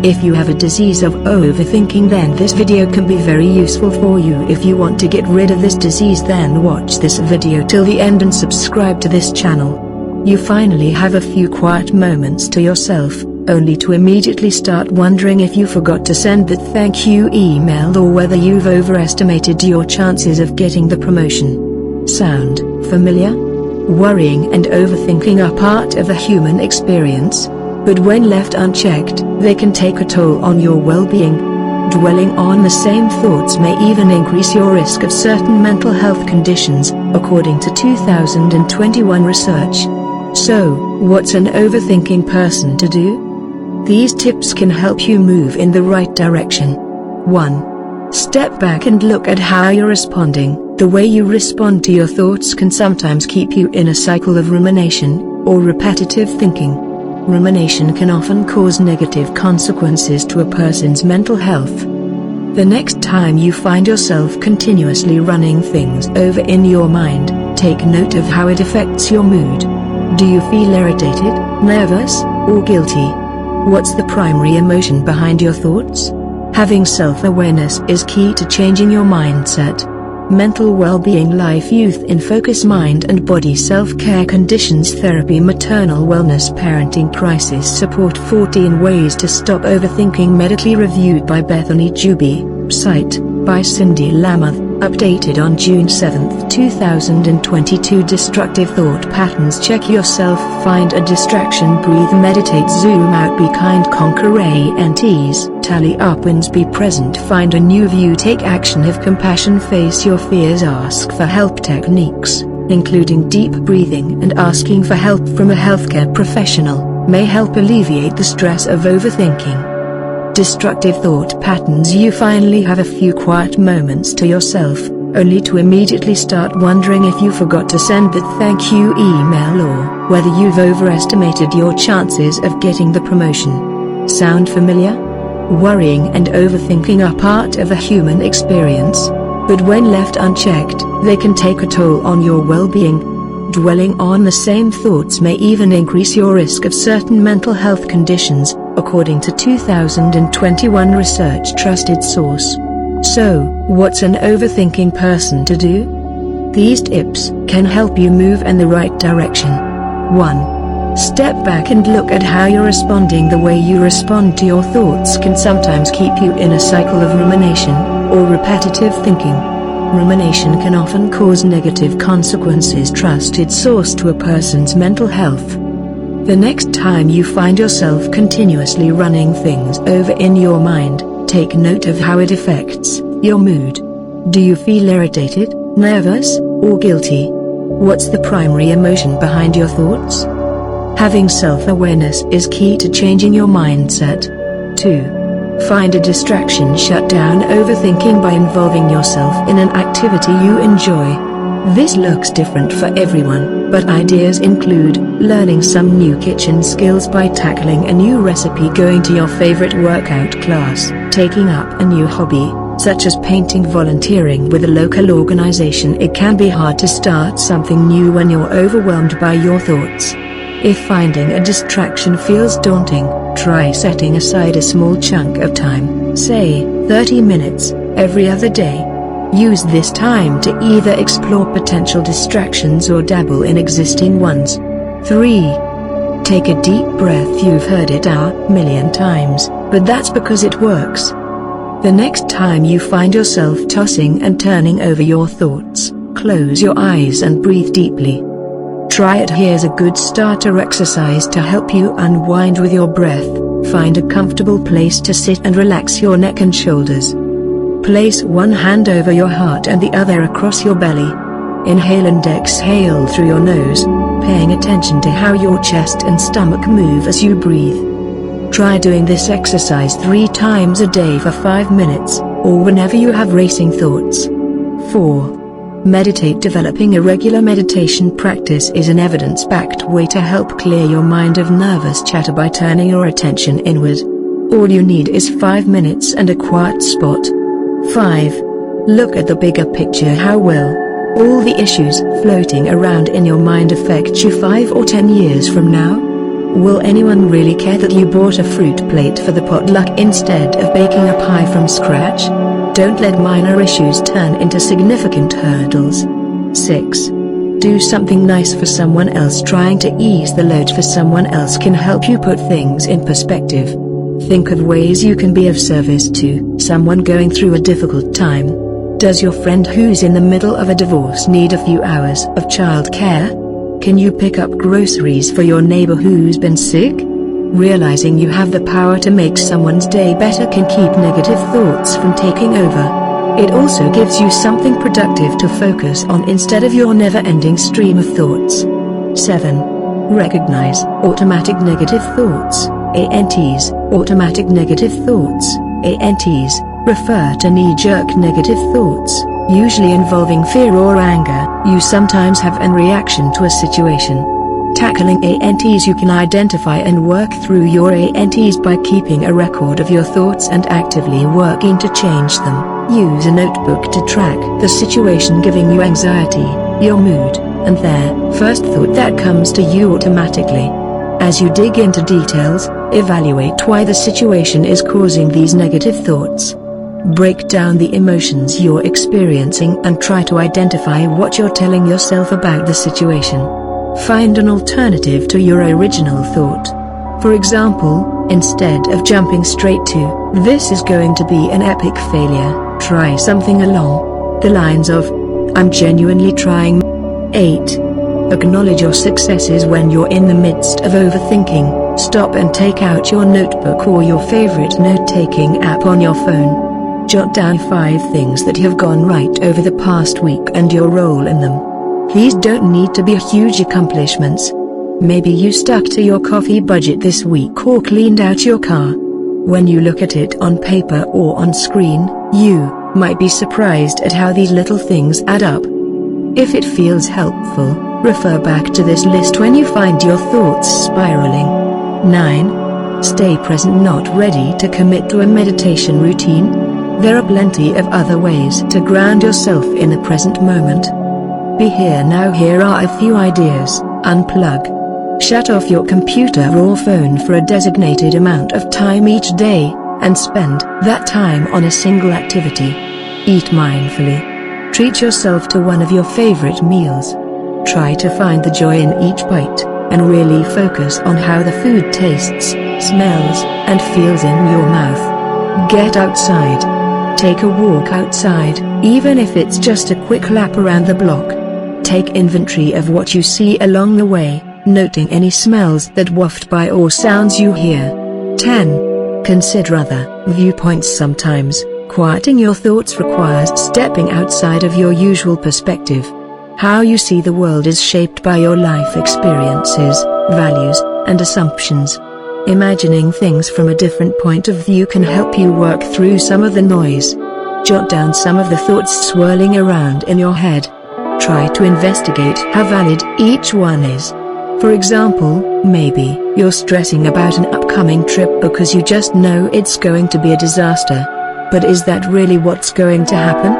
If you have a disease of overthinking, then this video can be very useful for you. If you want to get rid of this disease, then watch this video till the end and subscribe to this channel. You finally have a few quiet moments to yourself, only to immediately start wondering if you forgot to send that thank you email or whether you've overestimated your chances of getting the promotion. Sound familiar? Worrying and overthinking are part of the human experience, but when left unchecked, they can take a toll on your well-being. Dwelling on the same thoughts may even increase your risk of certain mental health conditions, according to 2021 research. So, what's an overthinking person to do? These tips can help you move in the right direction. 1. Step back and look at how you're responding. The way you respond to your thoughts can sometimes keep you in a cycle of rumination, or repetitive thinking. Rumination can often cause negative consequences to a person's mental health. The next time you find yourself continuously running things over in your mind, take note of how it affects your mood. Do you feel irritated, nervous, or guilty? What's the primary emotion behind your thoughts? Having self-awareness is key to changing your mindset. Mental well-being, life, youth in focus, mind and body, self-care, conditions, therapy, maternal wellness, parenting, crisis support, 14 ways to stop overthinking, medically reviewed by Bethany Juby, site, by Cindy Lamoth, updated on June 7, 2022. Destructive thought patterns. Check yourself, find a distraction, breathe, meditate, zoom out, be kind, conquer ANTs, tally up wins, be present, find a new view, take action, have compassion, face your fears, ask for help. Techniques, including deep breathing and asking for help from a healthcare professional, may help alleviate the stress of overthinking. Destructive thought patterns. You finally have a few quiet moments to yourself, only to immediately start wondering if you forgot to send that thank you email or whether you've overestimated your chances of getting the promotion. Sound familiar? Worrying and overthinking are part of the human experience, but when left unchecked, they can take a toll on your well-being. Dwelling on the same thoughts may even increase your risk of certain mental health conditions, according to 2021 research. Trusted source. So, what's an overthinking person to do? These tips can help you move in the right direction. 1. Step back and look at how you're responding. The way you respond to your thoughts can sometimes keep you in a cycle of rumination, or repetitive thinking. Rumination can often cause negative consequences. Trusted source to a person's mental health. The next time you find yourself continuously running things over in your mind, take note of how it affects your mood. Do you feel irritated, nervous, or guilty? What's the primary emotion behind your thoughts? Having self-awareness is key to changing your mindset. 2. Find a distraction. Shut down overthinking by involving yourself in an activity you enjoy. This looks different for everyone, but ideas include learning some new kitchen skills by tackling a new recipe, going to your favorite workout class, taking up a new hobby, such as painting, volunteering with a local organization. It can be hard to start something new when you're overwhelmed by your thoughts. If finding a distraction feels daunting, try setting aside a small chunk of time, say 30 minutes, every other day. Use this time to either explore potential distractions or dabble in existing ones. 3. Take a deep breath. You've heard it a million times, but that's because it works. The next time you find yourself tossing and turning over your thoughts, close your eyes and breathe deeply. Try it. Here's a good starter exercise to help you unwind with your breath. Find a comfortable place to sit and relax your neck and shoulders. Place one hand over your heart and the other across your belly. Inhale and exhale through your nose, paying attention to how your chest and stomach move as you breathe. Try doing this exercise 3 times a day for 5 minutes, or whenever you have racing thoughts. 4. Meditate. Developing a regular meditation practice is an evidence-backed way to help clear your mind of nervous chatter by turning your attention inward. All you need is 5 minutes and a quiet spot. 5. Look at the bigger picture. How will all the issues floating around in your mind affect you 5 or 10 years from now? Will anyone really care that you bought a fruit plate for the potluck instead of baking a pie from scratch? Don't let minor issues turn into significant hurdles. 6. Do something nice for someone else. Trying to ease the load for someone else can help you put things in perspective. Think of ways you can be of service to someone going through a difficult time. Does your friend who's in the middle of a divorce need a few hours of childcare? Can you pick up groceries for your neighbor who's been sick? Realizing you have the power to make someone's day better can keep negative thoughts from taking over. It also gives you something productive to focus on instead of your never-ending stream of thoughts. 7. Recognize automatic negative thoughts. ANTs. Automatic negative thoughts. ANTs refer to knee-jerk negative thoughts, usually involving fear or anger you sometimes have in reaction to a situation. Tackling ANTs. You can identify and work through your ANTs by keeping a record of your thoughts and actively working to change them. Use a notebook to track the situation giving you anxiety, your mood, and the first thought that comes to you automatically. As you dig into details, evaluate why the situation is causing these negative thoughts. Break down the emotions you're experiencing and try to identify what you're telling yourself about the situation. Find an alternative to your original thought. For example, instead of jumping straight to, "This is going to be an epic failure," try something along the lines of, "I'm genuinely trying." 8. Acknowledge your successes. When you're in the midst of overthinking, stop and take out your notebook or your favorite note-taking app on your phone. Jot down 5 things that have gone right over the past week and your role in them. These don't need to be huge accomplishments. Maybe you stuck to your coffee budget this week or cleaned out your car. When you look at it on paper or on screen, you might be surprised at how these little things add up. If it feels helpful, refer back to this list when you find your thoughts spiraling. 9. Stay present. Not ready to commit to a meditation routine? There are plenty of other ways to ground yourself in the present moment. Be here now. Here are a few ideas. Unplug. Shut off your computer or phone for a designated amount of time each day, and spend that time on a single activity. Eat mindfully. Treat yourself to one of your favorite meals. Try to find the joy in each bite, and really focus on how the food tastes, smells, and feels in your mouth. Get outside. Take a walk outside, even if it's just a quick lap around the block. Take inventory of what you see along the way, noting any smells that waft by or sounds you hear. 10. Consider other viewpoints. Sometimes, quieting your thoughts requires stepping outside of your usual perspective. How you see the world is shaped by your life experiences, values, and assumptions. Imagining things from a different point of view can help you work through some of the noise. Jot down some of the thoughts swirling around in your head. Try to investigate how valid each one is. For example, maybe you're stressing about an upcoming trip because you just know it's going to be a disaster. But is that really what's going to happen?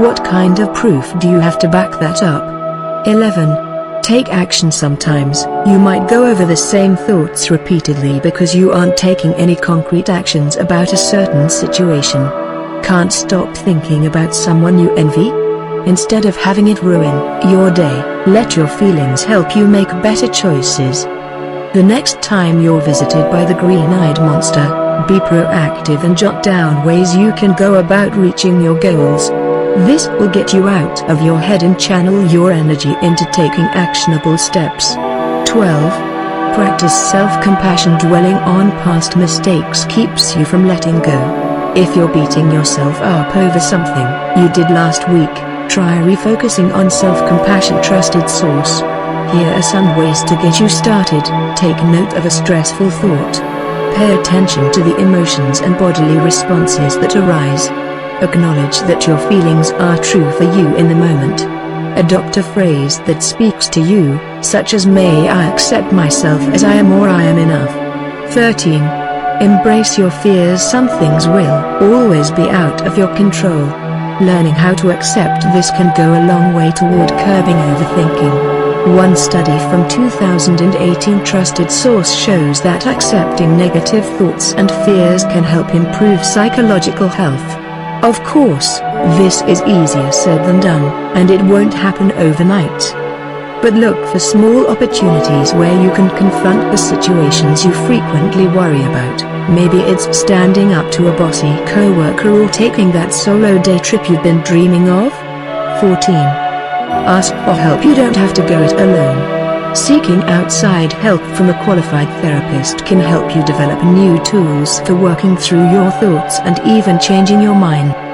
What kind of proof do you have to back that up? 11. Take action. Sometimes, you might go over the same thoughts repeatedly because you aren't taking any concrete actions about a certain situation. Can't stop thinking about someone you envy? Instead of having it ruin your day, let your feelings help you make better choices. The next time you're visited by the green-eyed monster, be proactive and jot down ways you can go about reaching your goals. This will get you out of your head and channel your energy into taking actionable steps. 12. Practice self-compassion. Dwelling on past mistakes keeps you from letting go. If you're beating yourself up over something you did last week, try refocusing on self-compassion. Trusted source. Here are some ways to get you started. Take note of a stressful thought. Pay attention to the emotions and bodily responses that arise. Acknowledge that your feelings are true for you in the moment. Adopt a phrase that speaks to you, such as "May I accept myself as I am" or "I am enough." 13. Embrace your fears. Some things will always be out of your control. Learning how to accept this can go a long way toward curbing overthinking. One study from 2018 trusted source shows that accepting negative thoughts and fears can help improve psychological health. Of course, this is easier said than done, and it won't happen overnight. But look for small opportunities where you can confront the situations you frequently worry about. Maybe it's standing up to a bossy coworker or taking that solo day trip you've been dreaming of. 14. Ask for help. You don't have to go it alone. Seeking outside help from a qualified therapist can help you develop new tools for working through your thoughts and even changing your mind.